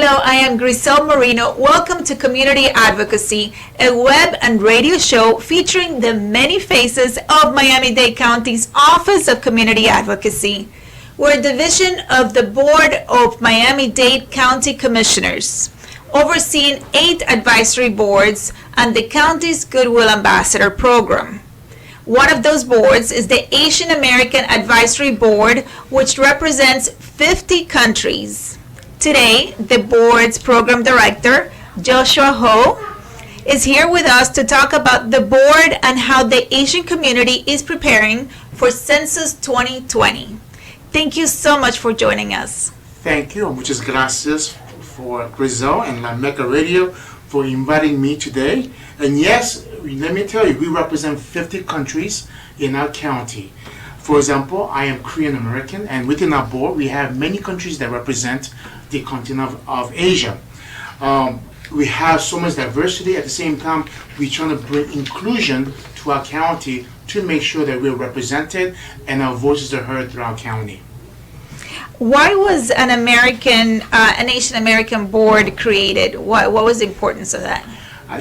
Hello, I am Griselle Marino. Welcome to Community Advocacy, a web and radio show featuring the many faces of Miami-Dade County's Office of Community Advocacy. We're a division of the Board of Miami-Dade County Commissioners, overseeing 8 advisory boards and the county's Goodwill Ambassador program. One of those boards is the Asian American Advisory Board, which represents 50 countries. Today, the board's program director, Joshua Ho, is here with us to talk about the board and how the Asian community is preparing for Census 2020. Thank you so much for joining us. Thank you. Muchas gracias for Griselle and La Meca Radio for inviting me today. And yes, let me tell you, we represent 50 countries in our county. For example, I am Korean American, and within our board, we have many countries that represent the continent of Asia. We have so much diversity. At the same time, we're trying to bring inclusion to our county to make sure that we're represented and our voices are heard throughout our county. Why was an Asian American board created? What was the importance of that?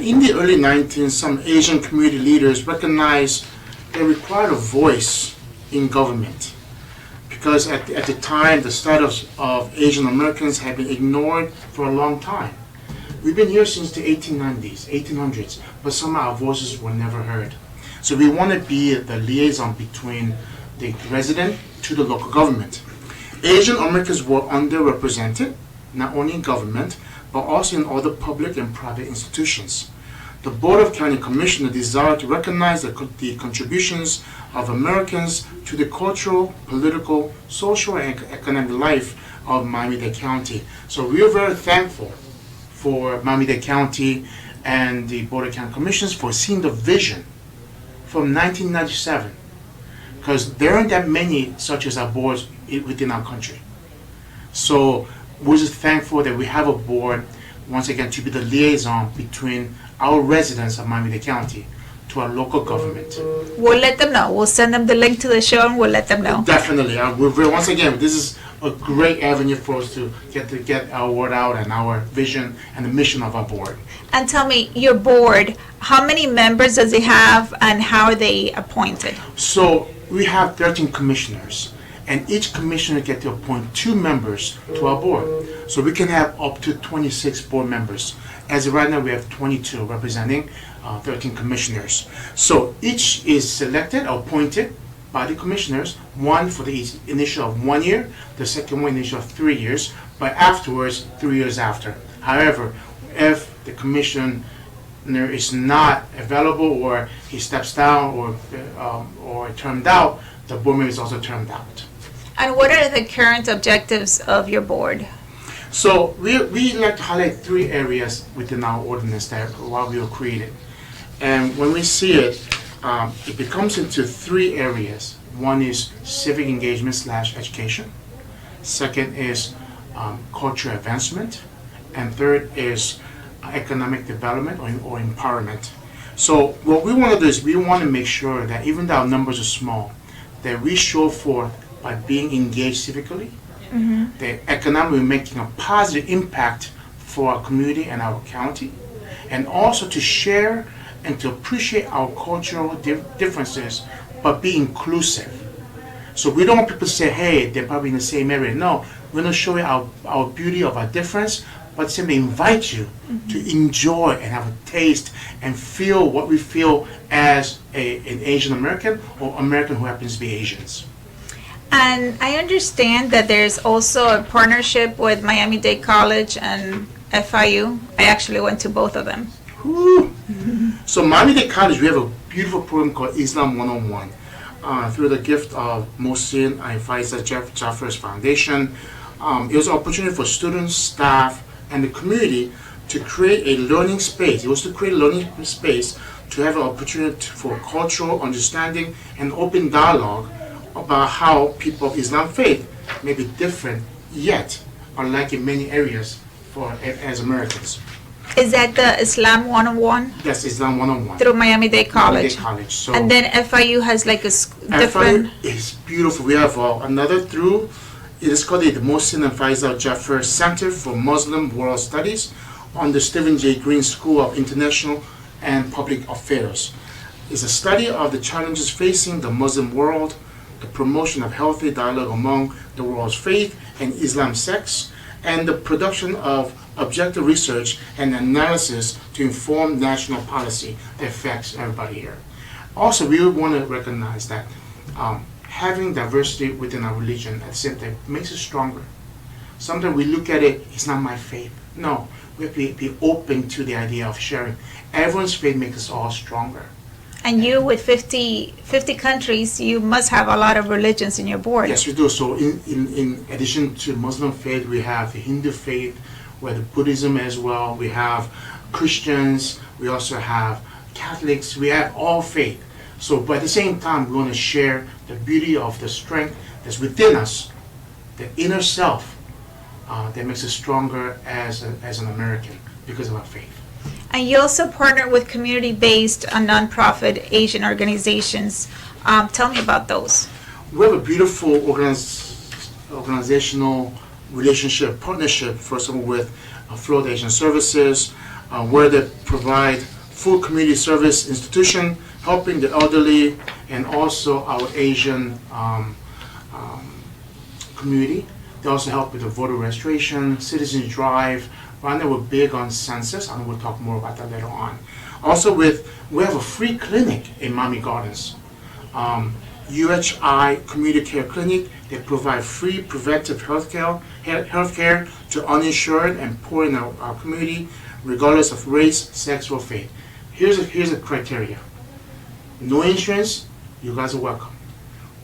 In the early 19th, some Asian community leaders recognized they required a voice in government, because at the time the status of Asian Americans had been ignored for a long time. We've been here since the 1800s, but some of our voices were never heard. So we want to be the liaison between the resident to the local government. Asian Americans were underrepresented, not only in government, but also in other public and private institutions. The Board of County Commissioners desired to recognize the contributions of Americans to the cultural, political, social, and economic life of Miami-Dade County. So we are very thankful for Miami-Dade County and the Board of County Commissioners for seeing the vision from 1997, because there aren't that many such as our boards within our country. So we're just thankful that we have a board, once again, to be the liaison between our residents of Miami-Dade County to our local government. We'll let them know. We'll send them the link to the show and we'll let them know. Definitely. Once again, this is a great avenue for us to get our word out and our vision and the mission of our board. And tell me, your board, how many members does it have and how are they appointed? So we have 13 commissioners, and each commissioner gets to appoint 2 members to our board. So we can have up to 26 board members. As of right now, we have 22 representing 13 commissioners. So each is selected, appointed by the commissioners, one for the initial of 1 year, the second one initial of 3 years, but afterwards 3 years after. However, if the commissioner is not available or he steps down or termed out, the board member is also termed out. And what are the current objectives of your board? So we like to highlight 3 areas within our ordinance that while we were created. And when we see it, it becomes into 3 areas. One is civic engagement / education. Second is cultural advancement. And third is economic development or empowerment. So what we want to do is we want to make sure that even though our numbers are small, that we show forth by being engaged civically, the economy making a positive impact for our community and our county, and also to share and to appreciate our cultural differences, but be inclusive. So we don't want people to say, hey, they're probably in the same area. No, we're going to show you our beauty of our difference, but simply invite you to enjoy and have a taste and feel what we feel as an Asian American or American who happens to be Asians. And I understand that there's also a partnership with Miami-Dade College and FIU. I actually went to both of them. So Miami-Dade College, we have a beautiful program called Islam 101. Through the gift of Mohsin and Faisal Jaffer's Foundation, it was an opportunity for students, staff, and the community to create a learning space. It was to create a learning space to have an opportunity for cultural understanding and open dialogue about how people of Islam faith may be different, yet are like in many areas as Americans. Is that the Islam 101? Yes, Islam 101. Through Miami-Dade College. Miami-Dade College. So and then FIU has like a different... FIU is beautiful. We have another through It is called the Mohsin and Faisal Jaffer Center for Muslim World Studies under Stephen J. Green School of International and Public Affairs. It's a study of the challenges facing the Muslim world, the promotion of healthy dialogue among the world's faith and Islam sects, and the production of objective research and analysis to inform national policy that affects everybody here. Also, we want to recognize that having diversity within our religion at the same time makes us stronger. Sometimes we look at it, it's not my faith. No, we have to be open to the idea of sharing. Everyone's faith makes us all stronger. And you, with 50 countries, you must have a lot of religions in your board. Yes, we do. So in addition to Muslim faith, we have the Hindu faith, we have the Buddhism as well, we have Christians, we also have Catholics, we have all faith. So but at the same time, we want to share the beauty of the strength that's within us, the inner self that makes us stronger as an American because of our faith. And you also partner with community-based nonprofit Asian organizations. Tell me about those. We have a beautiful organizational relationship, partnership, first of all, with Florida Asian Services, where they provide full community service institution, helping the elderly and also our Asian community. They also help with the voter registration, citizen drive. Right now we're big on census, and we'll talk more about that later on. Also we have a free clinic in Miami Gardens. UHI Community Care Clinic. They provide free preventive health care to uninsured and poor in our community, regardless of race, sex, or faith. Here's a criteria. No insurance, you guys are welcome.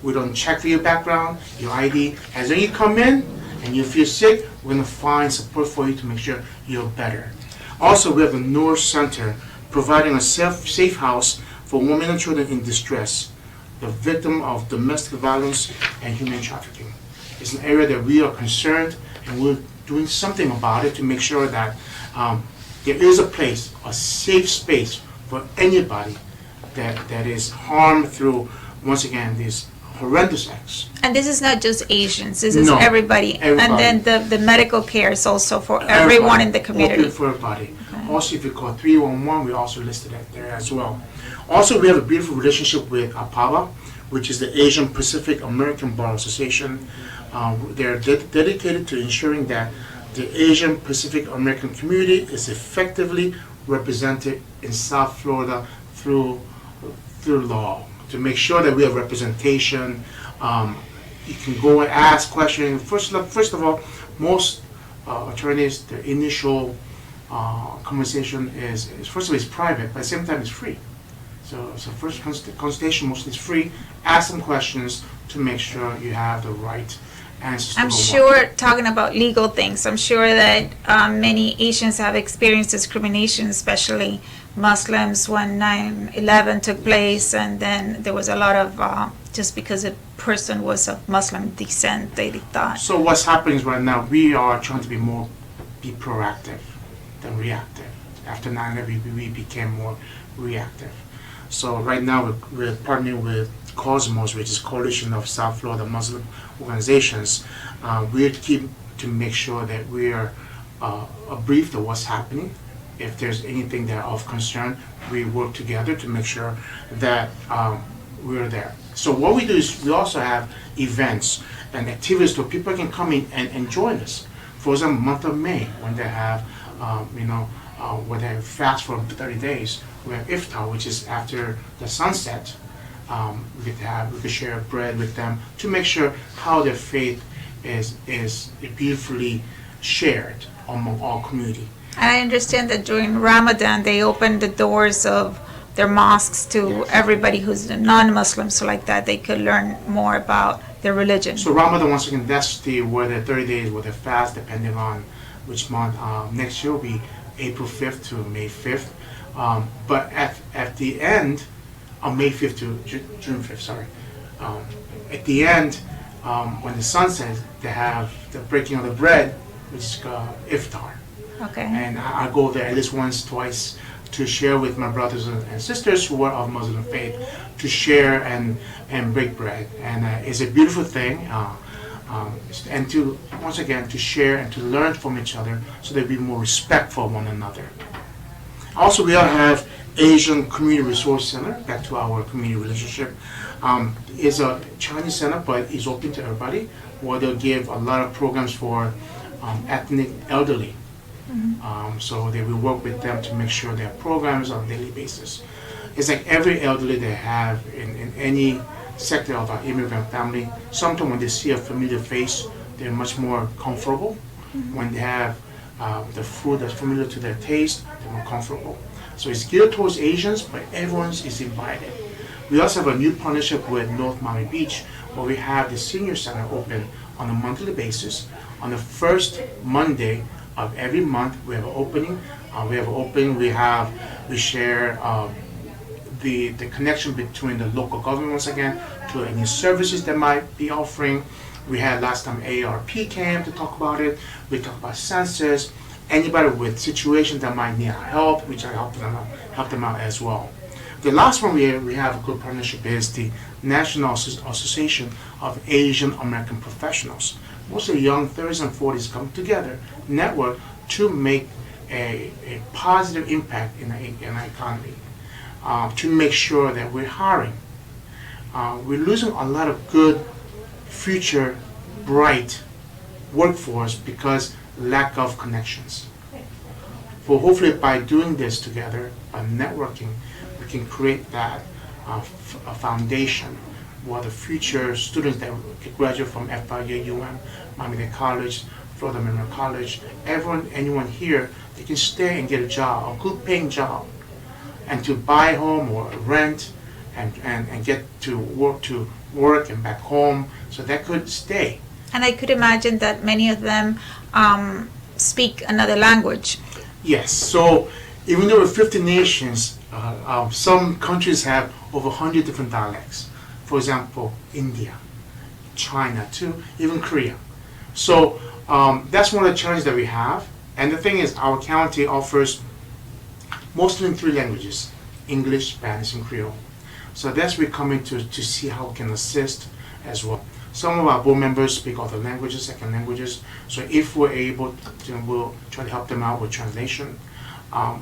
We don't check for your background, your ID. As when you come in and you feel sick, we're going to find support for you to make sure you're better. Also, we have a Noor Center providing a safe house for women and children in distress, the victim of domestic violence and human trafficking. It's an area that we are concerned, and we're doing something about it to make sure that there is a place, a safe space for anybody that is harmed through, once again, these horrendous acts. And this is not just Asians, this is everybody. And then the medical care is also for everyone in the community. Open for everybody. Okay. Also, if you call 311, we also listed that there as well. Also, we have a beautiful relationship with APABA, which is the Asian Pacific American Bar Association. They're dedicated to ensuring that the Asian Pacific American community is effectively represented in South Florida through law, to make sure that we have representation. You can go and ask questions. First of all, most attorneys, the initial conversation is first of all, it's private, but at the same time it's free. So first consultation mostly is free. Ask some questions to make sure you have the right answers. I'm sure, talking about legal things, I'm sure that many Asians have experienced discrimination, especially Muslims, when 9/11 took place, and then there was a lot of, just because a person was of Muslim descent, they thought. So what's happening right now, we are trying to be proactive than reactive. After 9/11, we became more reactive. So right now we're partnering with Cosmos, which is Coalition of South Florida Muslim Organizations. We keep to make sure that we are briefed of what's happening. If there's anything that are of concern, we work together to make sure that we're there. So what we do is we also have events and activities where people can come in and join us. For example, month of May, when they have, when they fast for 30 days, we have iftar, which is after the sunset. We could share bread with them to make sure how their faith is beautifully shared among all community. And I understand that during Ramadan, they open the doors of their mosques to everybody who's non-Muslim, so like that they could learn more about their religion. So Ramadan, once again, that's where the 30 days where they fast, depending on which month. Next year will be April 5th to May 5th. But at the end, May 5th to June 5th, sorry. At the end, when the sun sets, they have the breaking of the bread, which is iftar. Okay. And I go there at least once, twice to share with my brothers and sisters who are of Muslim faith, to share and break bread. And it's a beautiful thing. and to, once again, to share and to learn from each other so they be more respectful of one another. Also, we have Asian Community Resource Center, back to our community relationship. It's a Chinese center, but it's open to everybody, where they'll give a lot of programs for ethnic elderly. So they will work with them to make sure they have programs on a daily basis. It's like every elderly they have in any sector of our immigrant family, sometimes when they see a familiar face, they're much more comfortable. When they have the food that's familiar to their taste, they're more comfortable. So it's geared towards Asians, but everyone is invited. We also have a new partnership with North Miami Beach, where we have the senior center open on a monthly basis. On the first Monday of every month, we have an opening. We share the connection between the local government, once again, to any services they might be offering. We had last time AARP came to talk about it. We talk about census. Anybody with situations that might need our help, we try to help them out as well. The last one we have a good partnership is the National Association of Asian American Professionals. Mostly young 30s and 40s come together, network to make a positive impact in our economy, to make sure that we're hiring. We're losing a lot of good, future, bright workforce because lack of connections. But hopefully by doing this together, by networking, we can create that a foundation where the future students that graduate from FIU, Miami-Dade College, Florida Memorial College, anyone here, they can stay and get a job, a good paying job, and to buy home or rent and get to work and back home, so that could stay. And I could imagine that many of them speak another language. Yes, so even though we're 50 nations, some countries have over 100 different dialects. For example, India, China too, even Korea. So that's one of the challenges that we have. And the thing is, our county offers mostly in 3 languages, English, Spanish, and Creole. So that's we're coming to see how we can assist as well. Some of our board members speak other languages, second languages. So if we're able to, we'll try to help them out with translation.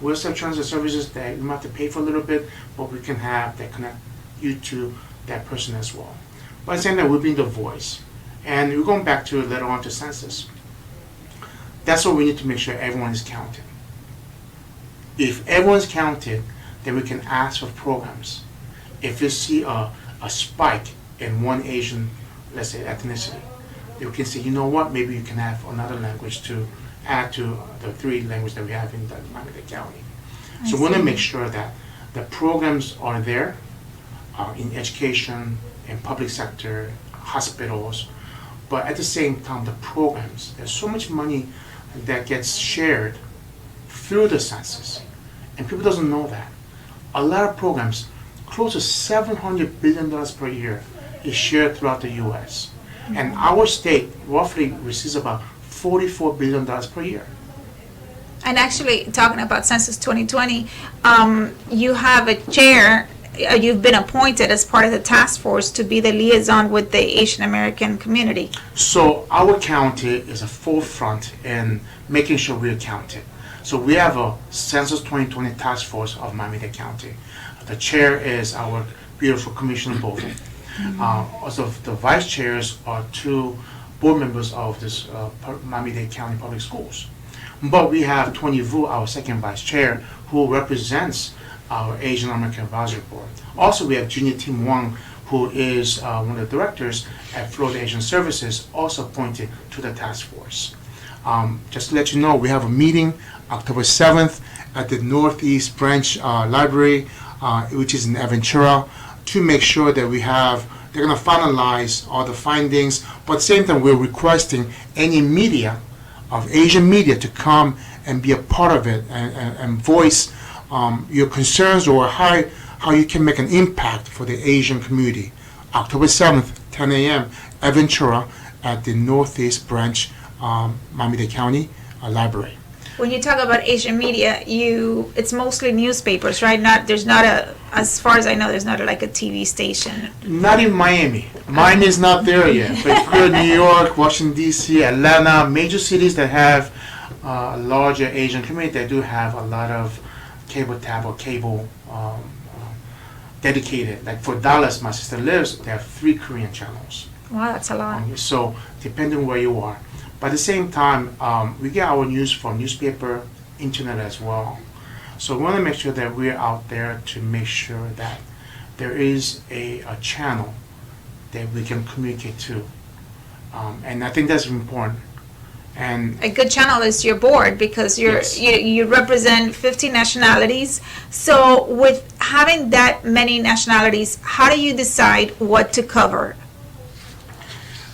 We also have translation services that you might have to pay for a little bit, but we can have that connect you to that person as well. But saying that we're being the voice. And we're going back to later on to census. That's what we need to make sure everyone is counted. If everyone's counted, then we can ask for programs. If you see a spike in one Asian, let's say, ethnicity, you can say, you know what, maybe you can have another language to add to the 3 languages that we have in the Miami-Dade County. So we want to make sure that the programs are there in education, in public sector, hospitals, but at the same time, the programs, there's so much money that gets shared through the census, and people doesn't know that. A lot of programs, close to $700 billion per year, is shared throughout the U.S. And our state roughly receives about $44 billion per year. And actually, talking about Census 2020, you have a chair, you've been appointed as part of the task force to be the liaison with the Asian American community. So our county is a forefront in making sure we're counted. So we have a Census 2020 task force of Miami-Dade County. The chair is our beautiful Commissioner Bovin. Also, the vice chairs are 2 board members of this Miami-Dade County Public Schools. But we have Tony Vu, our second vice chair, who represents our Asian American Advisory Board. Also, we have Junior Tim Wong, who is one of the directors at Florida Asian Services, also appointed to the task force. Just to let you know, we have a meeting October 7th at the Northeast Branch Library, which is in Aventura, to make sure that they're going to finalize all the findings, but at the same time, we're requesting any media, of Asian media, to come and be a part of it and voice your concerns or how you can make an impact for the Asian community. October 7th, 10 a.m., Aventura at the Northeast Branch, Miami-Dade County Library. When you talk about Asian media, it's mostly newspapers, right? As far as I know, there's not like a TV station. Not in Miami. Miami is not there yet. But if you're in New York, Washington, D.C., Atlanta, major cities that have a larger Asian community, they do have a lot of cable tab or cable dedicated. Like for Dallas, my sister lives, they have 3 Korean channels. Wow, that's a lot. So depending where you are. But at the same time, we get our news from newspaper, internet as well. So we want to make sure that we're out there to make sure that there is a channel that we can communicate to. And I think that's important. And a good channel is your board, because Yes. you represent 50 nationalities. So with having that many nationalities, how do you decide what to cover?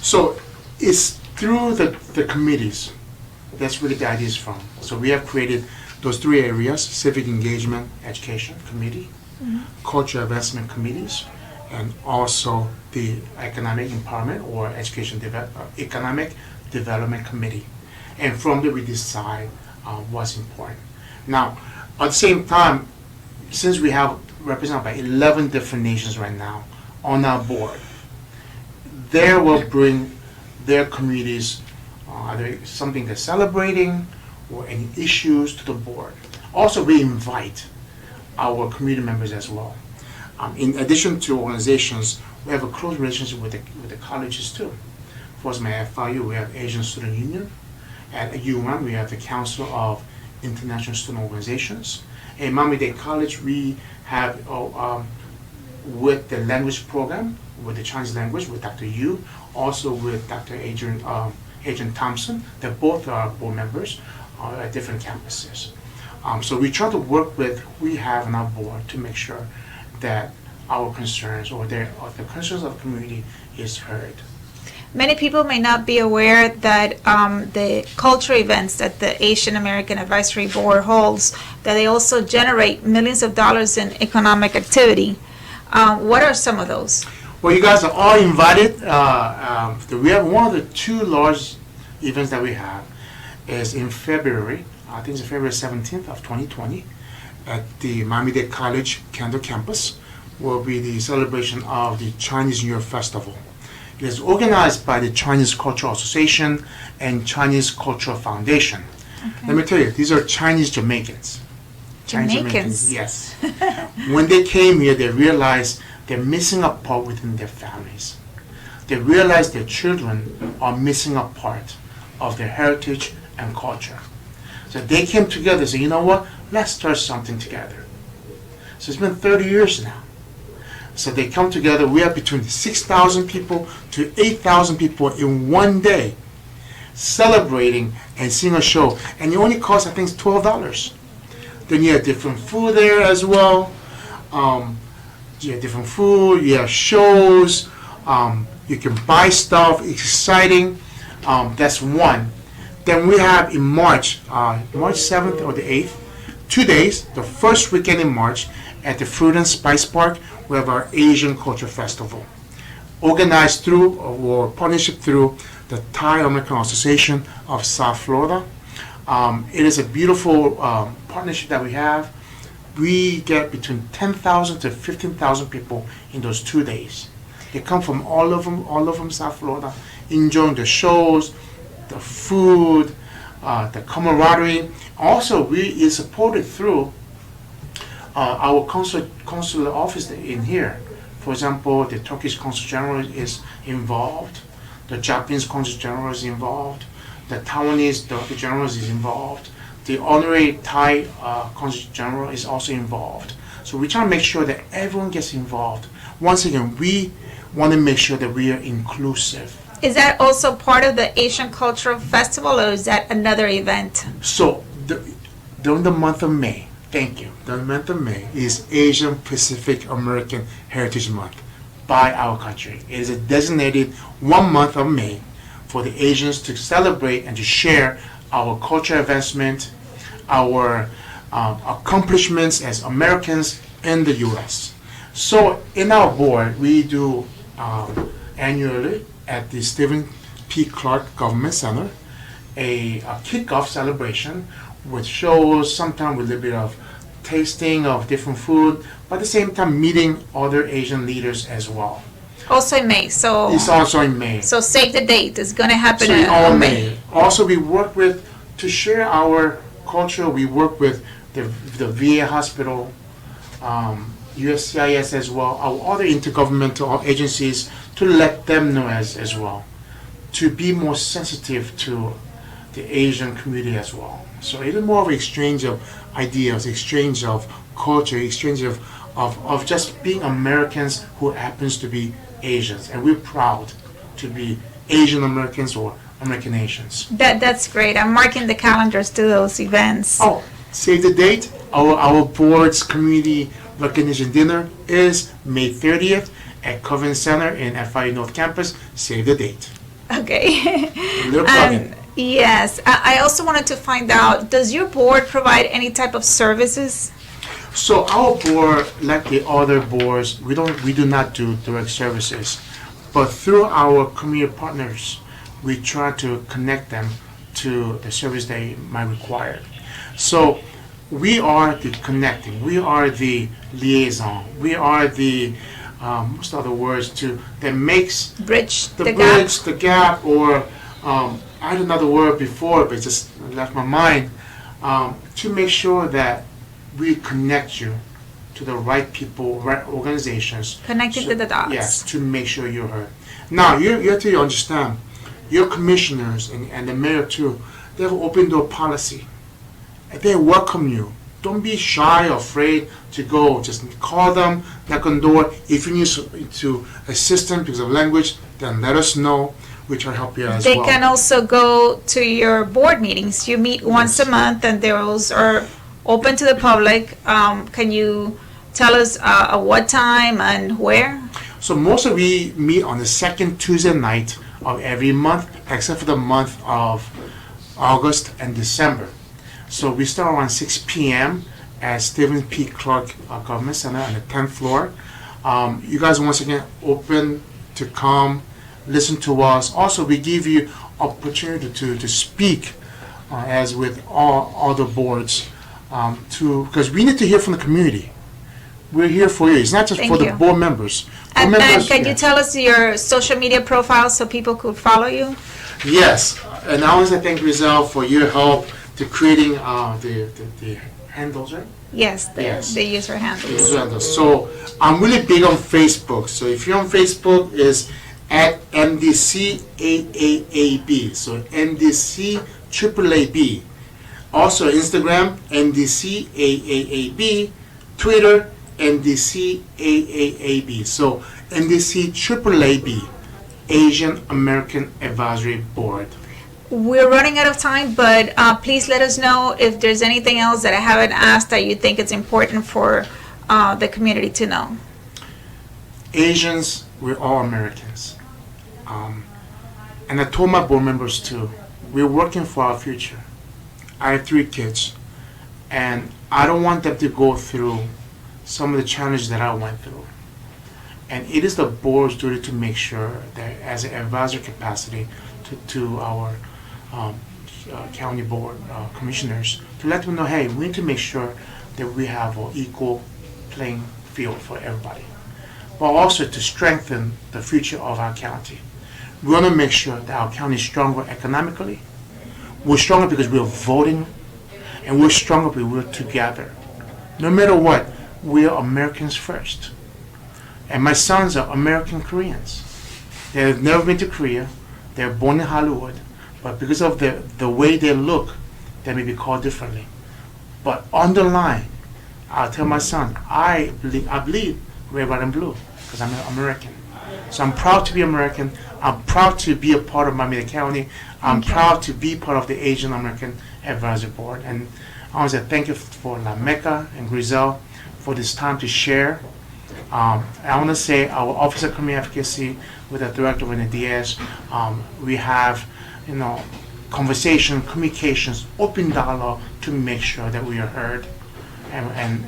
so it's through the committees. That's where the idea is from. So we have created those 3 areas: civic engagement, education committee, culture investment committees, and also the economic empowerment or economic development committee. And from there we decide what's important. Now, at the same time, since we have represented by 11 different nations right now on our board, they will bring their communities, either something they're celebrating or any issues to the board. Also, we invite our community members as well. In addition to organizations, we have a close relationship with the colleges too. For example, at FIU, we have Asian Student Union. At UM, we have the Council of International Student Organizations. In Miami-Dade College, we have with the language program, with the Chinese language, with Dr. Yu, also with Dr. Adrian Thompson. They both are board members at different campuses. So we try to work with who we have on our board to make sure that our concerns or the concerns of the community is heard. Many people may not be aware that the cultural events that the Asian American Advisory Board holds, that they also generate millions of dollars in economic activity. What are some of those? Well, you guys are all invited. We have one of the 2 large events that we have is in February. I think it's February 17th of 2020 at the Miami-Dade College Kendall campus will be the celebration of the Chinese New Year Festival. It is organized by the Chinese Cultural Association and Chinese Cultural Foundation. Okay. Let me tell you, these are Chinese Jamaicans. Jamaicans? Yes. When they came here, they realized they're missing a part within their families. They realized their children are missing a part of their heritage and culture. So they came together and said, you know what, let's start something together. So it's been 30 years now. So they come together. We have between 6,000 people to 8,000 people in one day celebrating and seeing a show. And it only costs, I think, $12. Then you have different food there as well. You have different food. You have shows. You can buy stuff. It's exciting. That's one. Then we have in March 7th or the 8th, 2 days, the first weekend in March at the Fruit and Spice Park, we have our Asian Culture Festival, organized through or partnership through the Thai American Association of South Florida. It is a beautiful partnership that we have. We get between 10,000 to 15,000 people in those 2 days. They come from all over South Florida, enjoying the shows, the food, the camaraderie. Also, we is supported through our consular office in here. For example, the Turkish Consul General is involved, the Japanese Consul General is involved, the Taiwanese Director General is involved, the Honorary Thai Consul General is also involved. So we try to make sure that everyone gets involved. Once again, we want to make sure that we are inclusive. Is that also part of the Asian Cultural Festival, or is that another event? So during the month of May, thank you. The month of May is Asian Pacific American Heritage Month by our country. It is a designated 1 month of May for the Asians to celebrate and to share our cultural advancement, our accomplishments as Americans in the U.S. So in our board, we do annually at the Stephen P. Clark Government Center a kickoff celebration with shows, sometimes with a little bit of tasting of different food, but at the same time meeting other Asian leaders as well. Also in May, so It's also in May. so save the date. It's gonna happen So in all in May. Also, we work with, to share our culture, we work with the VA hospital, USCIS as well, our other intergovernmental agencies, to let them know as well, to be more sensitive to the Asian community as well. So it is more of an exchange of ideas, exchange of culture, exchange of just being Americans who happens to be Asians. And we're proud to be Asian Americans or American Asians. That's great. I'm marking the calendars to those events. Oh, save the date. Our board's community recognition dinner is May 30th at Coven Center in FIU North Campus. Save the date. Okay. Little plug-in. Yes. I also wanted to find out, does your board provide any type of services? So our board, like the other boards, we do not do direct services, but through our community partners, we try to connect them to the service they might require. So we are the connecting, we are the liaison, we are the what's the other words that makes Bridge the the bridge, gap? the gap, or I had another word before, but it just left my mind, to make sure that we connect you to the right people, right organizations. Connected to the dots. Yes, to make sure you're heard. Now, you have to understand, your commissioners and the mayor too, they have open door policy. They welcome you. Don't be shy or afraid to go. Just call them, knock on the door. If you need to assist them because of language, then let us know. We try to help you as They well. can also go to your board meetings. You meet once a month, and those are open to the public. Can you tell us what time and where? So mostly we meet on the second Tuesday night of every month, except for the month of August and December. So we start around 6 p.m. at Stephen P. Clark Government Center on the 10th floor. You guys once again open to come, listen to us. Also, we give you opportunity to speak as with all other boards, because we need to hear from the community. We're here for you. It's not just Thank for the you. board members. And can you yes. tell us your social media profile so people could follow you? Yes, and I want to thank Griselle for your help to creating the handles, right? Yes, Yes. the user handles. User handles. So I'm really big on Facebook. So if you're on Facebook, it's at MDCAAAB. So MDCAAAB. Also Instagram, MDCAAAB. Twitter, MDCAAAB. So MDCAAAB, Asian American Advisory Board. We're running out of time, but please let us know if there's anything else that I haven't asked that you think it's important for the community to know. Asians, we're all Americans. And I told my board members too, we're working for our future. I have 3 kids, and I don't want them to go through some of the challenges that I went through. And it is the board's duty to make sure that as an advisor capacity to our county board commissioners, to let them know, hey, we need to make sure that we have an equal playing field for everybody. But also to strengthen the future of our county. We want to make sure that our county is stronger economically. We're stronger because we're voting, and we're stronger because we're together. No matter what, we are Americans first. And my sons are American Koreans. They've never been to Korea. They're born in Hollywood. But because of the way they look, they may be called differently. But underline, I'll tell my son, I bleed red, white, and blue because I'm an American. So I'm proud to be American. I'm proud to be a part of Miami-Dade County. I'm proud to be part of the Asian American Advisory Board. And I want to say thank you for Meca and Griselle for this time to share. I want to say our Office of Community Advocacy with the Director Renee Diaz, we have, conversation, communications, open dialogue to make sure that we are heard. And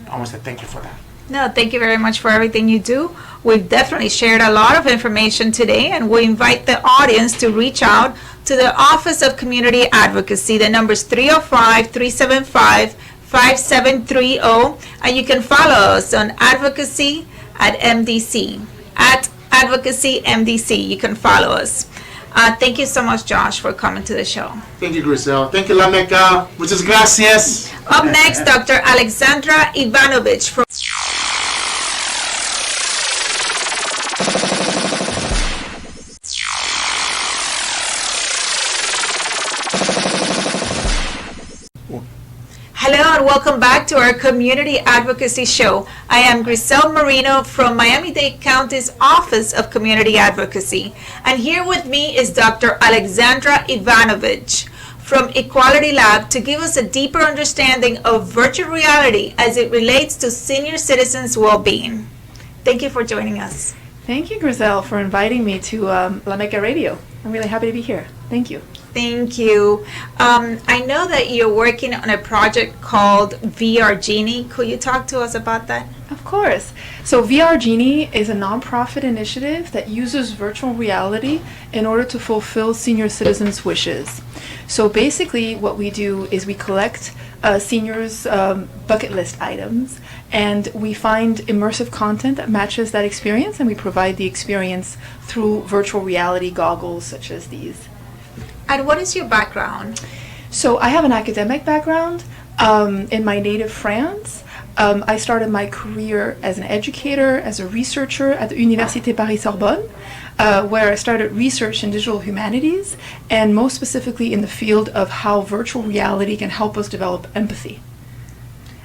I want to say thank you for that. No, thank you very much for everything you do. We've definitely shared a lot of information today, and we invite the audience to reach out to the Office of Community Advocacy. The number is 305-375-5730, and you can follow us on Advocacy at MDC. At Advocacy MDC, you can follow us. Thank you so much, Josh, for coming to the show. Thank you, Griselle. Thank you, La Meca. Muchas gracias. Up next, Dr. Alexandra Ivanovich from Hello and welcome back to our Community Advocacy Show. I am Griselle Marino from Miami-Dade County's Office of Community Advocacy. And here with me is Dr. Alexandra Ivanovich from Equality Lab to give us a deeper understanding of virtual reality as it relates to senior citizens' well-being. Thank you for joining us. Thank you, Griselle, for inviting me to La Meca Radio. I'm really happy to be here. Thank you. Thank you. I know that you're working on a project called VR Genie. Could you talk to us about that? Of course. So VR Genie is a nonprofit initiative that uses virtual reality in order to fulfill senior citizens' wishes. So basically what we do is we collect seniors' bucket list items, and we find immersive content that matches that experience, and we provide the experience through virtual reality goggles such as these. And what is your background? So I have an academic background in my native France. I started my career as an educator, as a researcher at the Université Paris-Sorbonne, where I started research in digital humanities, and most specifically in the field of how virtual reality can help us develop empathy.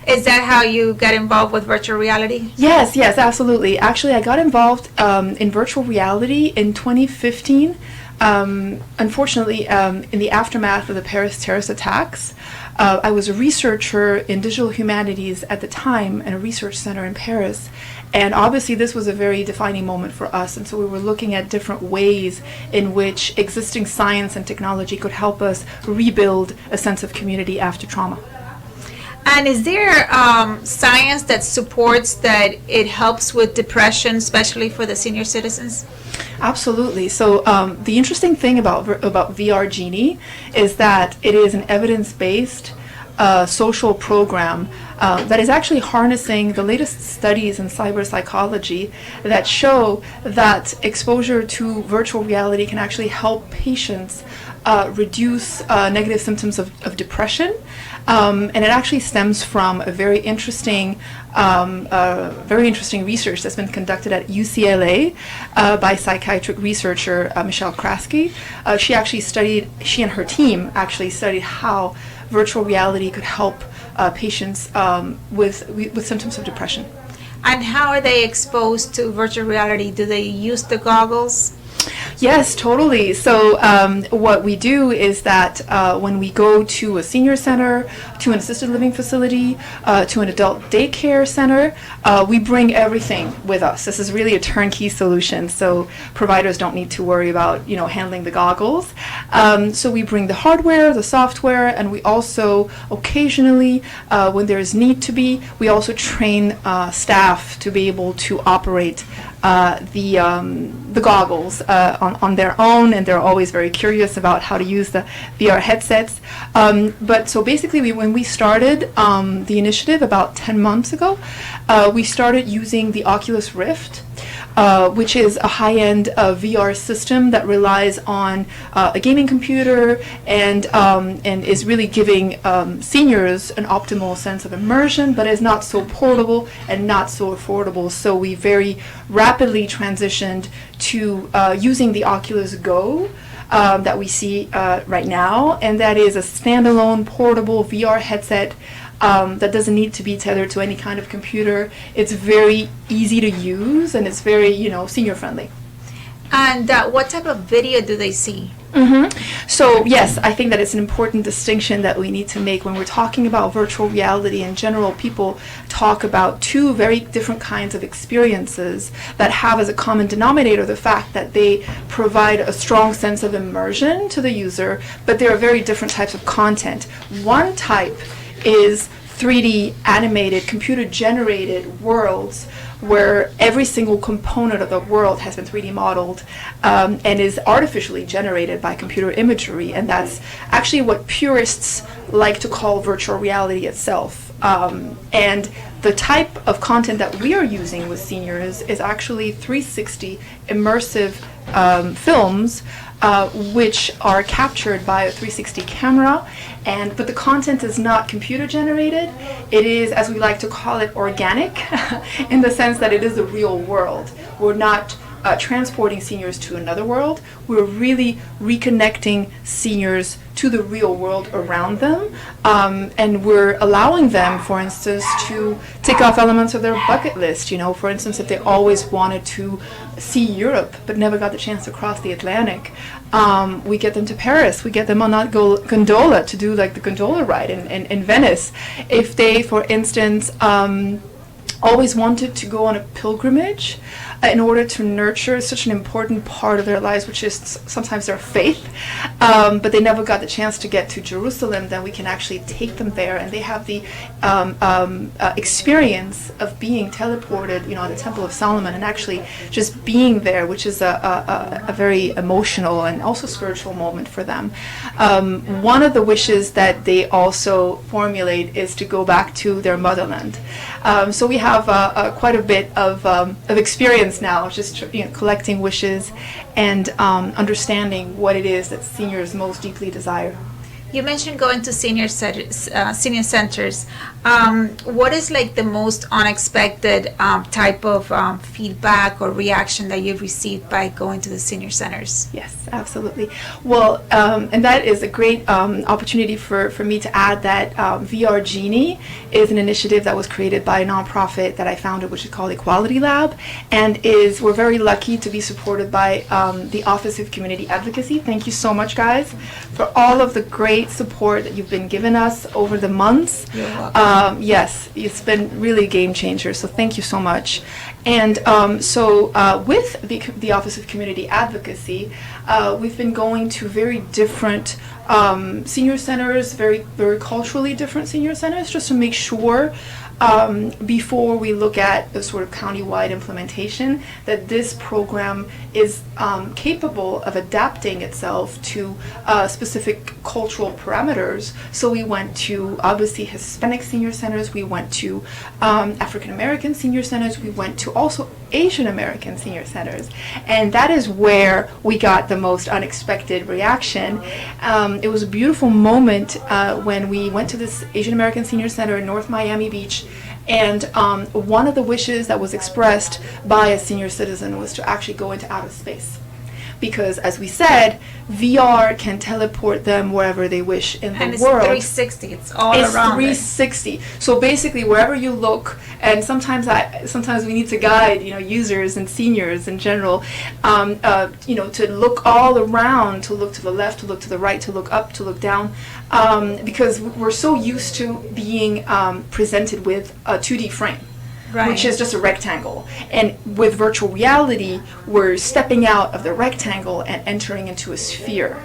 Is that how you got involved with virtual reality? Yes, absolutely. Actually, I got involved in virtual reality in 2015. Unfortunately, in the aftermath of the Paris terrorist attacks, I was a researcher in digital humanities at the time in a research center in Paris. And obviously this was a very defining moment for us. And so we were looking at different ways in which existing science and technology could help us rebuild a sense of community after trauma. And is there science that supports that it helps with depression, especially for the senior citizens? Absolutely. So the interesting thing about VR Genie is that it is an evidence-based social program that is actually harnessing the latest studies in cyber psychology that show that exposure to virtual reality can actually help patients reduce negative symptoms of depression. And it actually stems from a very interesting research that's been conducted at UCLA by psychiatric researcher Michelle Krasky. She and her team actually studied how virtual reality could help patients with symptoms of depression. And how are they exposed to virtual reality? Do they use the goggles? Yes, totally. So what we do is that when we go to a senior center, to an assisted living facility, to an adult daycare center, we bring everything with us. This is really a turnkey solution, so providers don't need to worry about handling the goggles. So we bring the hardware, the software, and we also occasionally, when there is need to be, we also train staff to be able to operate the goggles on their own, and they're always very curious about how to use the VR headsets. But so basically, when we started the initiative about 10 months ago, we started using the Oculus Rift, which is a high-end VR system that relies on a gaming computer and is really giving seniors an optimal sense of immersion, but is not so portable and not so affordable. So we very rapidly transitioned to using the Oculus Go that we see right now, and that is a standalone portable VR headset that doesn't need to be tethered to any kind of computer. It's very easy to use, and it's very, senior friendly. And what type of video do they see? So yes, I think that it's an important distinction that we need to make when we're talking about virtual reality in general. People talk about two very different kinds of experiences that have as a common denominator the fact that they provide a strong sense of immersion to the user, but there are very different types of content. One type is 3D animated, computer-generated worlds where every single component of the world has been 3D modeled and is artificially generated by computer imagery. And that's actually what purists like to call virtual reality itself. And the type of content that we are using with seniors is actually 360 immersive films, which are captured by a 360 camera, but the content is not computer generated. It is, as we like to call it, organic, in the sense that it is the real world. We're not transporting seniors to another world. We're really reconnecting seniors to the real world around them, and we're allowing them, for instance, to take off elements of their bucket list. You know, for instance, if they always wanted to see Europe but never got the chance to cross the Atlantic, we get them to Paris. We get them on that gondola to do like the gondola ride in Venice. If they, for instance, always wanted to go on a pilgrimage in order to nurture such an important part of their lives, which is sometimes their faith, but they never got the chance to get to Jerusalem, then we can actually take them there, and they have the experience of being teleported, you know, at the Temple of Solomon, and actually just being there, which is a very emotional and also spiritual moment for them. One of the wishes that they also formulate is to go back to their motherland. So we have quite a bit of experience now, just collecting wishes and understanding what it is that seniors most deeply desire. You mentioned going to senior centers. What is like the most unexpected type of feedback or reaction that you've received by going to the senior centers? Yes, absolutely. Well, and that is a great opportunity for me to add that VR Genie is an initiative that was created by a nonprofit that I founded, which is called Equality Lab, and we're very lucky to be supported by the Office of Community Advocacy. Thank you so much, guys, for all of the great support that you've been giving us over the months. You're welcome. Yes, it's been really a game changer, so thank you so much. And with the Office of Community Advocacy, we've been going to very different senior centers, very, very culturally different senior centers, just to make sure before we look at the sort of countywide implementation, that this program is capable of adapting itself to specific cultural parameters. So we went to, obviously, Hispanic senior centers, we went to African American senior centers, we went to also Asian American senior centers. And that is where we got the most unexpected reaction. It was a beautiful moment when we went to this Asian American senior center in North Miami Beach, and one of the wishes that was expressed by a senior citizen was to actually go into outer space. Because, as we said, VR can teleport them wherever they wish in the world. And it's 360. It's all around. It's 360. So basically, wherever you look, and sometimes we need to guide, users and seniors in general, to look all around, to look to the left, to look to the right, to look up, to look down, because we're so used to being presented with a 2D frame. Right. Which is just a rectangle. And with virtual reality, we're stepping out of the rectangle and entering into a sphere.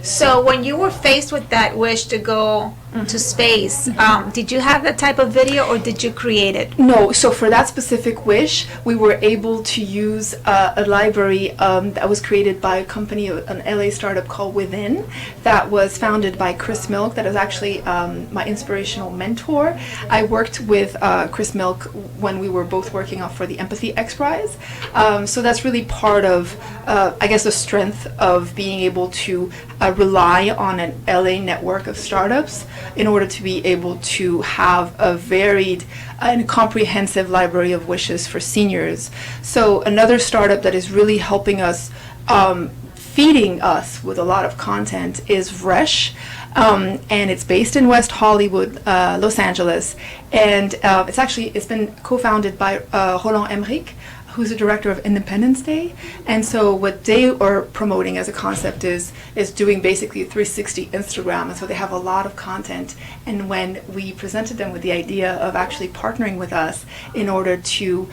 So when you were faced with that wish to go to space, did you have that type of video, or did you create it? No, so for that specific wish, we were able to use a library that was created by a company, an LA startup called Within, that was founded by Chris Milk, that is actually my inspirational mentor. I worked with Chris Milk when we were both working for the Empathy X Prize. So that's really part of, I guess, the strength of being able to rely on an LA network of startups in order to be able to have a varied and comprehensive library of wishes for seniors. So another startup that is really helping us, feeding us with a lot of content, is Vresh. And it's based in West Hollywood, Los Angeles. And it's been co-founded by Roland Emmerich, who's the director of Independence Day. And so what they are promoting as a concept is doing basically 360 Instagram. And so they have a lot of content. And when we presented them with the idea of actually partnering with us in order to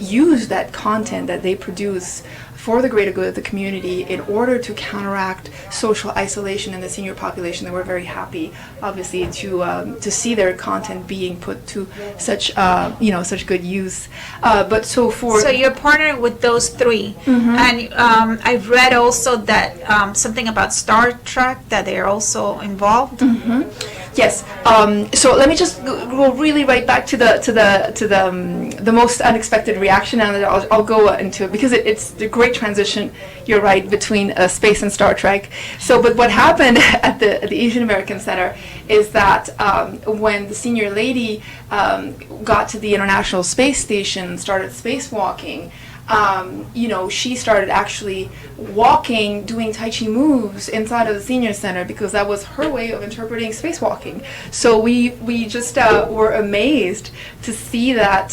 use that content that they produce for the greater good of the community in order to counteract social isolation in the senior population. They were very happy, obviously, to see their content being put to such such good use. But so you're partnering with those three, and I've read also that something about Star Trek, that they're also involved. Yes. So let me just go really right back to the most unexpected reaction, and I'll go into it because it's the great transition. You're right, between space and Star Trek. So, but what happened at the Asian American Center is that when the senior lady got to the International Space Station, started spacewalking. She started actually walking, doing Tai Chi moves inside of the senior center because that was her way of interpreting spacewalking. So we just were amazed to see that.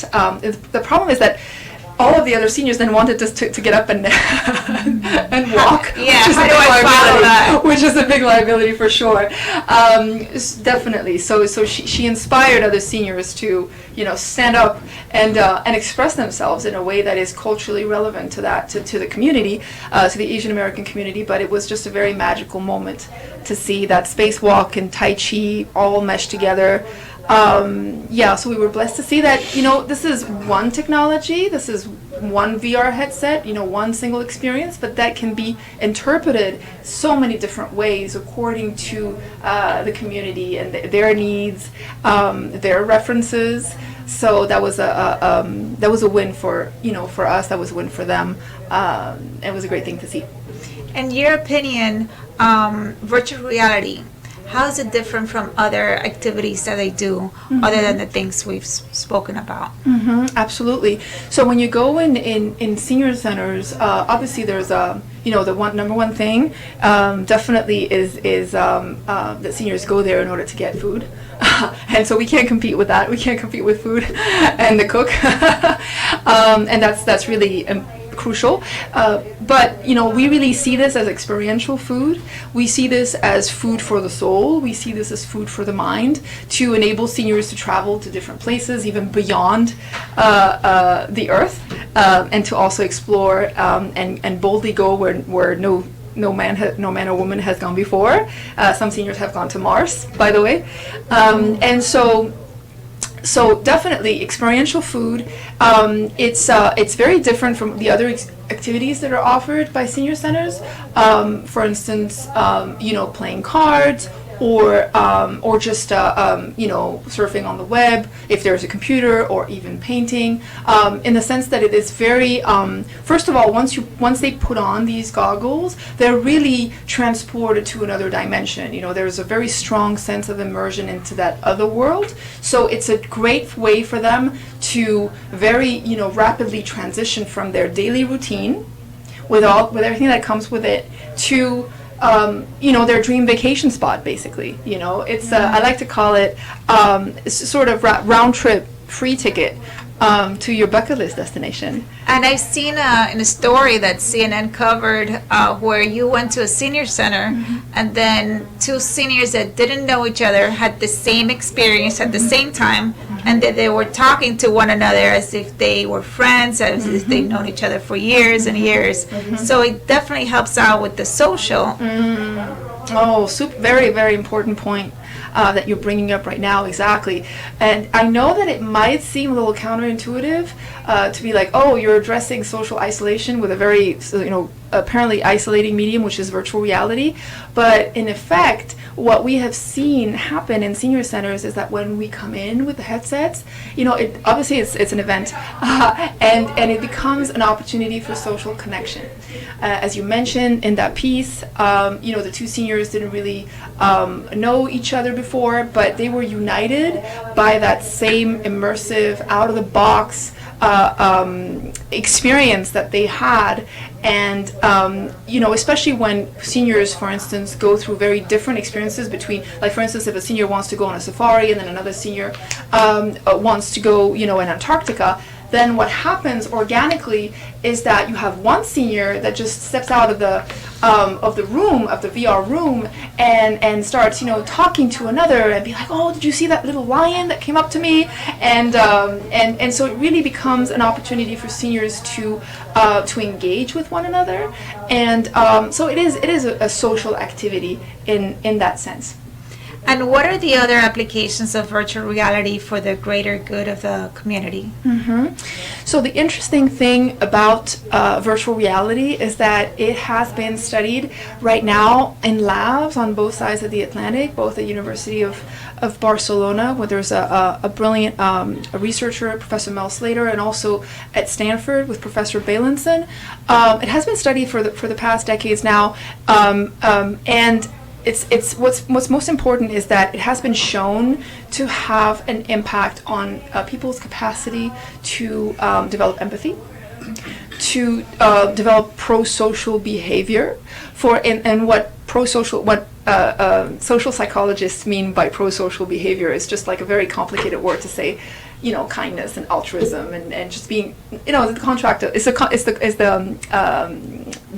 The problem is that all of the other seniors then wanted just to get up and and walk. Yeah, how do I follow that? Which is a big liability for sure. Definitely. So she inspired other seniors to stand up and express themselves in a way that is culturally relevant to the community, to the Asian American community. But it was just a very magical moment to see that spacewalk and Tai Chi all meshed together. So we were blessed to see that, this is one technology, this is one VR headset, one single experience, but that can be interpreted so many different ways according to the community and their needs, their references. So that was a win for us, that was a win for them. It was a great thing to see. In your opinion, virtual reality, how is it different from other activities that they do, other than the things we've spoken about? Absolutely. So when you go in senior centers, obviously there's the number one thing definitely is that seniors go there in order to get food. And so we can't compete with that. We can't compete with food and the cook. And that's really crucial. But we really see this as experiential food. We see this as food for the soul. We see this as food for the mind, to enable seniors to travel to different places, even beyond the earth, and to also explore and boldly go where no man or woman has gone before. Some seniors have gone to Mars, by the way. And so definitely experiential food. It's very different from the other activities that are offered by senior centers. For instance, playing cards, or just surfing on the web if there's a computer, or even painting. In the sense that it is very first of all, once they put on these goggles, they're really transported to another dimension. There's a very strong sense of immersion into that other world. So it's a great way for them to very rapidly transition from their daily routine with everything that comes with it to their dream vacation spot, basically. It's I like to call it sort of round trip free ticket to your bucket list destination. And I've seen in a story that CNN covered where you went to a senior center, and then two seniors that didn't know each other had the same experience at the same time, and that they were talking to one another as if they were friends, as if they've known each other for years and years. So it definitely helps out with the social. Oh, very, very important point that you're bringing up right now, exactly. And I know that it might seem a little counterintuitive to be like, oh, you're addressing social isolation with a very, apparently isolating medium, which is virtual reality. But in effect, what we have seen happen in senior centers is that when we come in with the headsets, obviously it's an event, and it becomes an opportunity for social connection. As you mentioned in that piece, the two seniors didn't really know each other before, but they were united by that same immersive, out-of-the-box experience that they had. And especially when seniors, for instance, go through very different experiences between, like, for instance, if a senior wants to go on a safari and then another senior wants to go, in Antarctica, then what happens organically is that you have one senior that just steps out of the room, of the VR room, and starts, talking to another and be like, oh, did you see that little lion that came up to me? And so it really becomes an opportunity for seniors to engage with one another, and so it is a social activity in that sense. And what are the other applications of virtual reality for the greater good of the community? So the interesting thing about virtual reality is that it has been studied right now in labs on both sides of the Atlantic, both at University of Barcelona, where there's a brilliant a researcher, Professor Mel Slater, and also at Stanford with Professor Bailenson. It has been studied for the past decades now, and it's what's most important is that it has been shown to have an impact on people's capacity to develop empathy, to develop pro-social behavior, and what social psychologists mean by pro-social behavior is just like a very complicated word to say, kindness and altruism and just being, the contract is the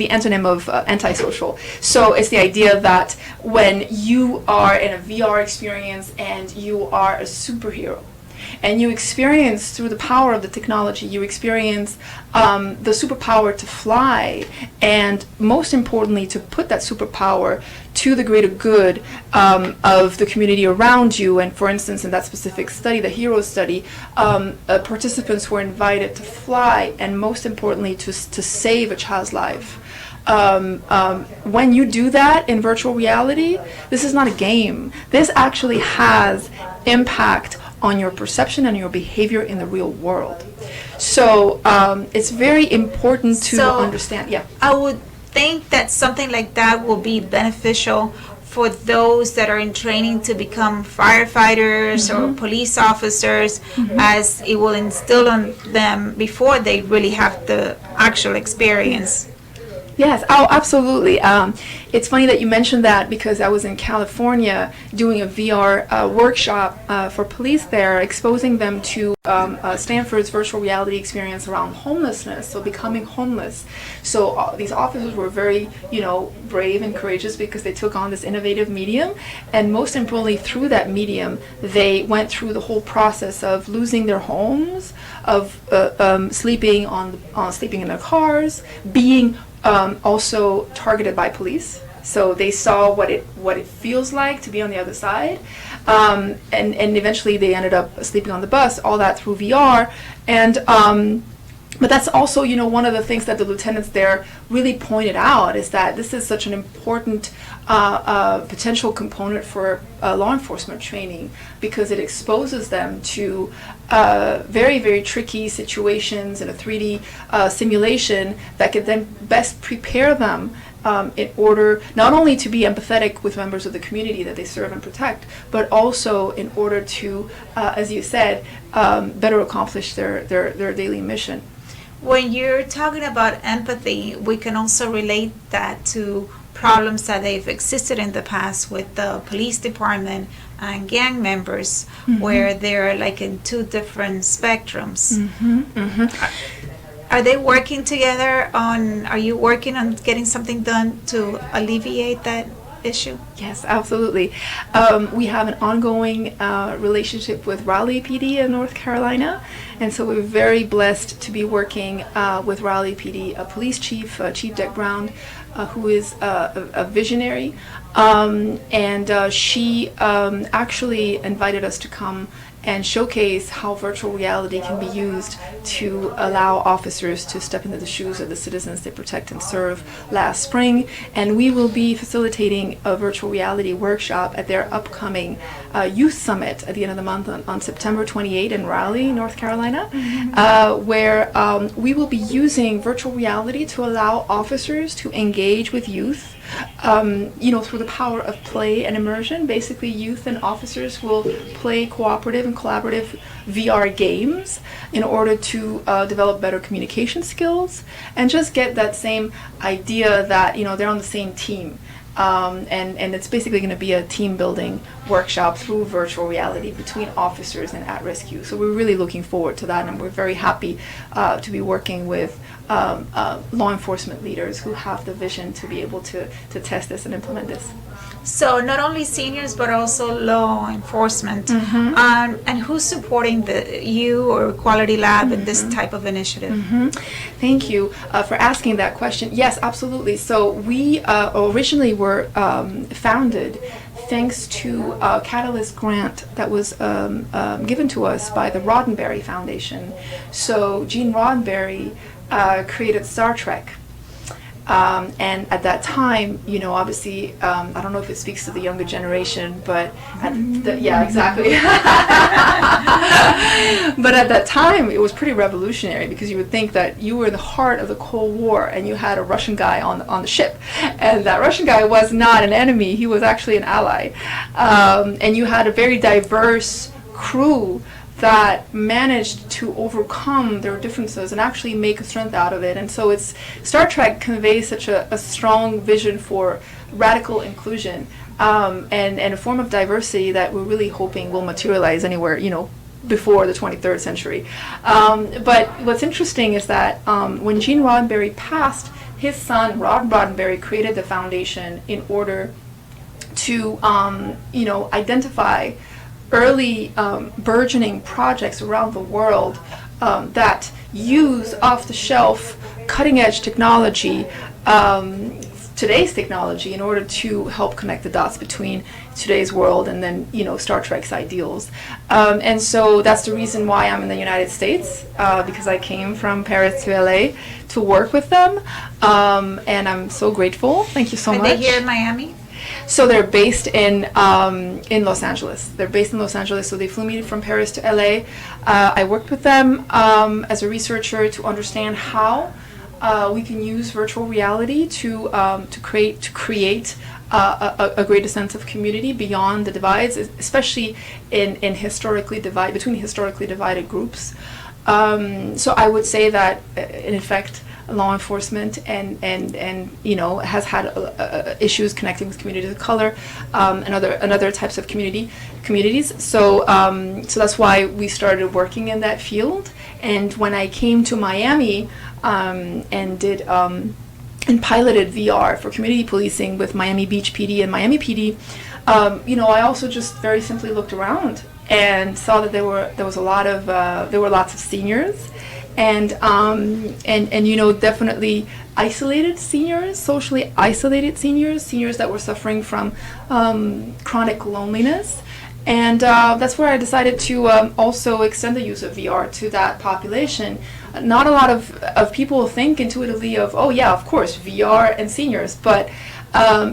antonym of antisocial. So it's the idea that when you are in a VR experience and you are a superhero, and you experience, through the power of the technology, you experience the superpower to fly, and most importantly, to put that superpower to the greater good of the community around you. And for instance, in that specific study, the HERO study, participants were invited to fly, and most importantly, to save a child's life. When you do that in virtual reality, this is not a game. This actually has impact on your perception and your behavior in the real world. So it's very important to understand. Yeah. I would think that something like that will be beneficial for those that are in training to become firefighters or police officers, as it will instill on them before they really have the actual experience. Yes, oh, absolutely. It's funny that you mentioned that, because I was in California doing a VR workshop for police there, exposing them to Stanford's virtual reality experience around homelessness, so becoming homeless. So these officers were very, brave and courageous, because they took on this innovative medium, and most importantly, through that medium, they went through the whole process of losing their homes, of sleeping in their cars, being also targeted by police. So they saw what it feels like to be on the other side, and eventually they ended up sleeping on the bus. All that through VR, and but that's also, one of the things that the lieutenants there really pointed out, is that this is such an important potential component for law enforcement training, because it exposes them to very, very tricky situations in a 3D simulation that could then best prepare them in order not only to be empathetic with members of the community that they serve and protect, but also in order to, as you said, better accomplish their daily mission. When you're talking about empathy, we can also relate that to problems that they've existed in the past with the police department and gang members, where they're like in two different spectrums. Are they working together are you working on getting something done to alleviate that issue? Yes, absolutely. We have an ongoing relationship with Raleigh PD in North Carolina, and so we're very blessed to be working with Raleigh PD, a police chief, Chief Dick Brown, who is a visionary, and she actually invited us to come and showcase how virtual reality can be used to allow officers to step into the shoes of the citizens they protect and serve last spring. And we will be facilitating a virtual reality workshop at their upcoming youth summit at the end of the month on September 28 in Raleigh, North Carolina, where we will be using virtual reality to allow officers to engage with youth, through the power of play and immersion. Basically, youth and officers will play cooperative and collaborative VR games in order to develop better communication skills, and just get that same idea that, they're on the same team. And it's basically going to be a team building workshop through virtual reality between officers and at-risk youth. So we're really looking forward to that, and we're very happy to be working with law enforcement leaders who have the vision to be able to test this and implement this. So not only seniors, but also law enforcement. And who's supporting you or Equality Lab in this type of initiative? Thank you for asking that question. Yes, absolutely. So we originally were founded thanks to a Catalyst grant that was given to us by the Roddenberry Foundation. So Gene Roddenberry created Star Trek. And at that time, you know, obviously, I don't know if it speaks to the younger generation, but yeah, exactly. But at that time, it was pretty revolutionary, because you would think that you were in the heart of the Cold War and you had a Russian guy on the ship, and that Russian guy was not an enemy; he was actually an ally, and you had a very diverse crew that managed to overcome their differences and actually make a strength out of it. And so Star Trek conveys such a strong vision for radical inclusion and a form of diversity that we're really hoping will materialize anywhere, you know, before the 23rd century. But what's interesting is that when Gene Roddenberry passed, his son Rod Roddenberry created the foundation in order to you know, identify early burgeoning projects around the world that use off-the-shelf, cutting-edge technology, today's technology, in order to help connect the dots between today's world and then, you know, Star Trek's ideals. And so that's the reason why I'm in the United States, because I came from Paris to LA to work with them, and I'm so grateful. Thank you so much. Are they here in Miami? So they're based in Los Angeles. They're based in Los Angeles, so they flew me from Paris to LA. I worked with them as a researcher to understand how we can use virtual reality to create a greater sense of community beyond the divides, especially between historically divided groups. So I would say that, in effect, law enforcement and you know, has had issues connecting with communities of color and other types of communities. So so that's why we started working in that field. And when I came to Miami and did and piloted VR for community policing with Miami Beach PD and Miami PD, you know, I also just very simply looked around and saw that there were lots of seniors. And you know, definitely isolated seniors, socially isolated seniors that were suffering from chronic loneliness. And that's where I decided to also extend the use of VR to that population. Not a lot of people think intuitively of, oh yeah, of course, VR and seniors, but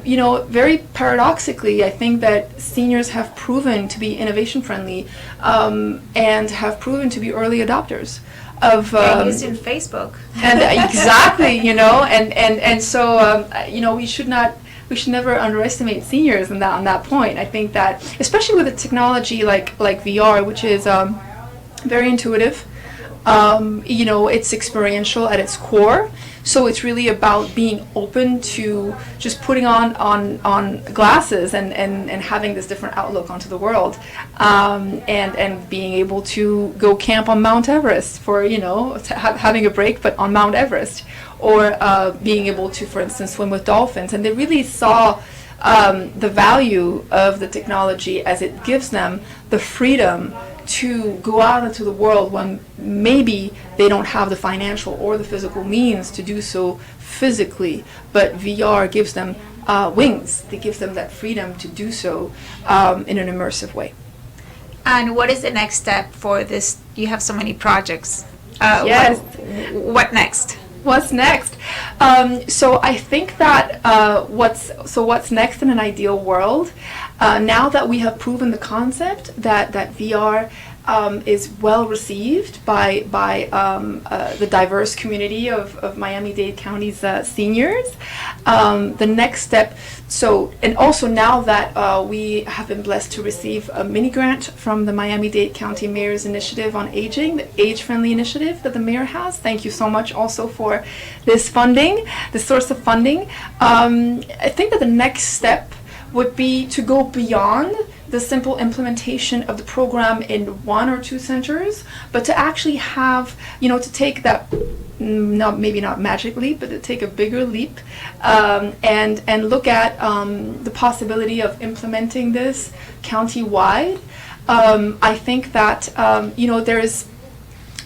you know, very paradoxically, I think that seniors have proven to be innovation friendly and have proven to be early adopters of using Facebook. And exactly, you know, and so you know, we should never underestimate seniors on that point. I think that, especially with a technology like VR, which is very intuitive, you know, it's experiential at its core. So it's really about being open to just putting on glasses and having this different outlook onto the world, and being able to go camp on Mount Everest for, you know, having a break, but on Mount Everest, or being able to, for instance, swim with dolphins. And they really saw the value of the technology as it gives them the freedom to go out into the world when maybe they don't have the financial or the physical means to do so physically, but VR gives them wings. It gives them that freedom to do so in an immersive way. And what is the next step for this? You have so many projects. Yes. What next? What's next? So I think that what's next in an ideal world, now that we have proven the concept that VR is well received by the diverse community of Miami-Dade County's seniors. The next step, and also now that we have been blessed to receive a mini grant from the Miami-Dade County Mayor's Initiative on Aging, the age-friendly initiative that the mayor has. Thank you so much also for this funding, this source of funding. I think that the next step would be to go beyond the simple implementation of the program in 1 or 2 centers, but to actually have, to take that, maybe not magic leap, but to take a bigger leap and look at the possibility of implementing this county-wide. I think that,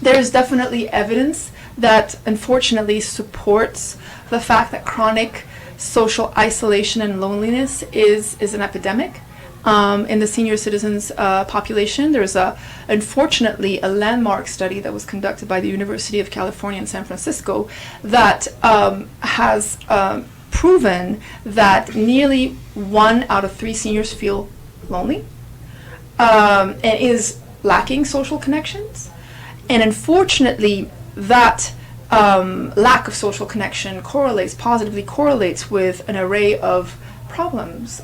there is definitely evidence that unfortunately supports the fact that chronic social isolation and loneliness is an epidemic. In the senior citizens population. There's unfortunately a landmark study that was conducted by the University of California in San Francisco that has proven that nearly 1 out of 3 seniors feel lonely and is lacking social connections. And unfortunately, that lack of social connection positively correlates with an array of problems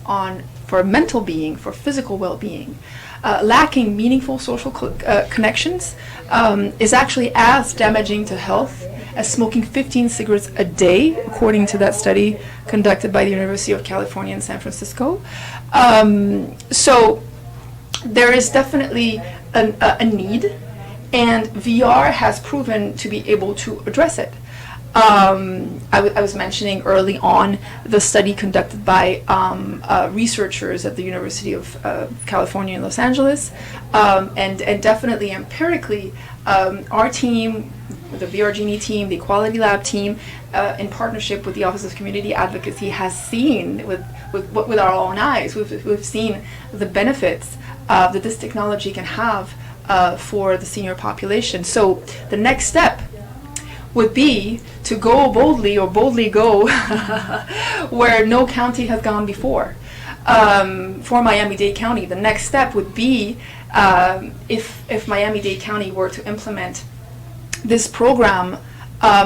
for mental being, for physical well-being. Lacking meaningful social connections is actually as damaging to health as smoking 15 cigarettes a day, according to that study conducted by the University of California in San Francisco. So there is definitely a need, and VR has proven to be able to address it. I was mentioning early on the study conducted by researchers at the University of California in Los Angeles, and definitely empirically, our team, the VR Genie team, the Equality Lab team, in partnership with the Office of Community Advocacy, has seen with our own eyes, we've seen the benefits that this technology can have for the senior population. So the next step would be to go boldly go where no county has gone before. For Miami-Dade County, the next step would be if Miami-Dade County were to implement this program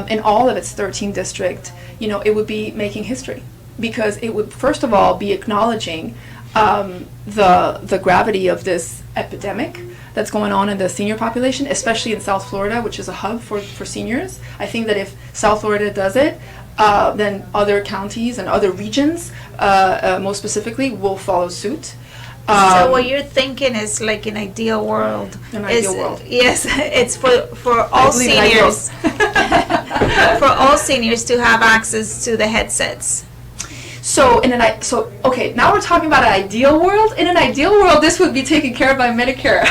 in all of its 13 districts, it would be making history, because it would first of all be acknowledging the gravity of this epidemic that's going on in the senior population, especially in South Florida, which is a hub for seniors. I think that if South Florida does it, then other counties and other regions, most specifically, will follow suit. So what you're thinking is like an ideal world. An ideal world. Yes, it's for all seniors. For all seniors to have access to the headsets. So okay, now we're talking about an ideal world. In an ideal world, this would be taken care of by Medicare.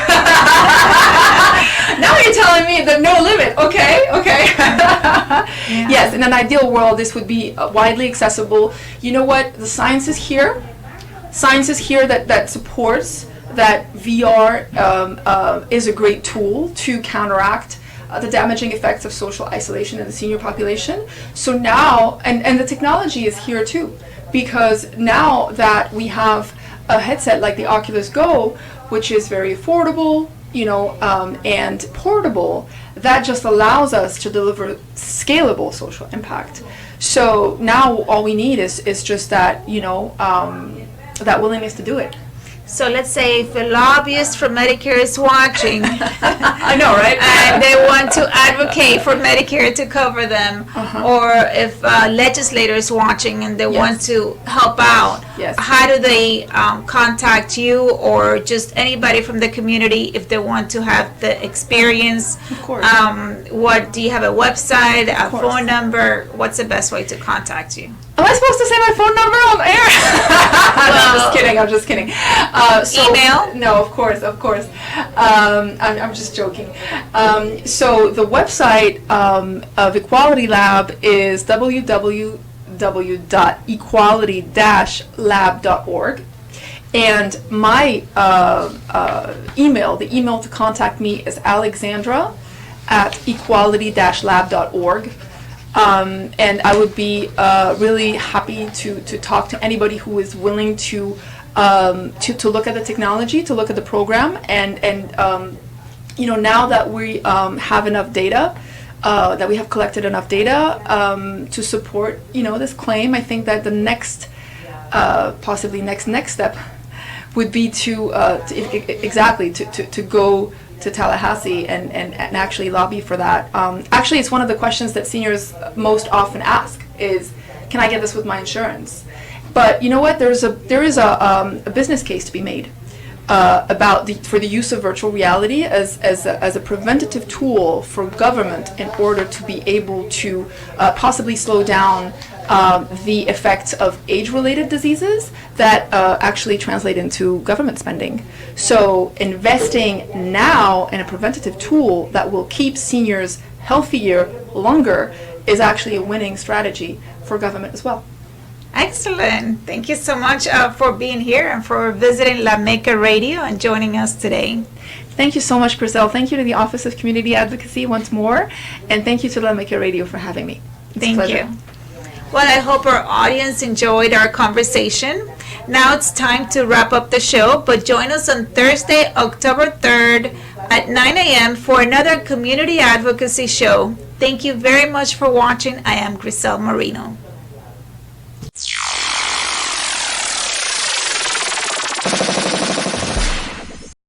Now you're telling me the no limit. Okay. Yeah. Yes, in an ideal world, this would be widely accessible. You know what? The science is here. Science is here that supports that VR is a great tool to counteract the damaging effects of social isolation in the senior population. So now, and the technology is here too, because now that we have a headset like the Oculus Go, which is very affordable, and portable, that just allows us to deliver scalable social impact. So now all we need is just that, that willingness to do it. So let's say if a lobbyist for Medicare is watching, I know, right? And they want to advocate for Medicare to cover them, or if a legislator is watching and they want to help out, how do they contact you, or just anybody from the community if they want to have the experience? Of course. What do you have, a website, a phone number? What's the best way to contact you? Am I supposed to say my phone number on air? I'm just kidding. Email? No, of course. I'm just joking. So the website of Equality Lab is www.equality-lab.org. And my email, the email to contact me is alexandra@equality-lab.org. And I would be really happy to talk to anybody who is willing to look at the technology, to look at the program, and now that we have enough data, that we have collected enough data to support, this claim, I think that the next, possibly next step would be to go to Tallahassee and actually lobby for that. Actually, it's one of the questions that seniors most often ask is, can I get this with my insurance? But you know what? There is a business case to be made for the use of virtual reality as a preventative tool for government in order to be able to possibly slow down the effects of age-related diseases that actually translate into government spending. So investing now in a preventative tool that will keep seniors healthier longer is actually a winning strategy for government as well. Excellent. Thank you so much for being here and for visiting La Meca Radio and joining us today. Thank you so much, Griselle. Thank you to the Office of Community Advocacy once more, and thank you to La Meca Radio for having me. Thank you. Well, I hope our audience enjoyed our conversation. Now it's time to wrap up the show, but join us on Thursday, October 3rd at 9 a.m. for another community advocacy show. Thank you very much for watching. I am Griselle Marino.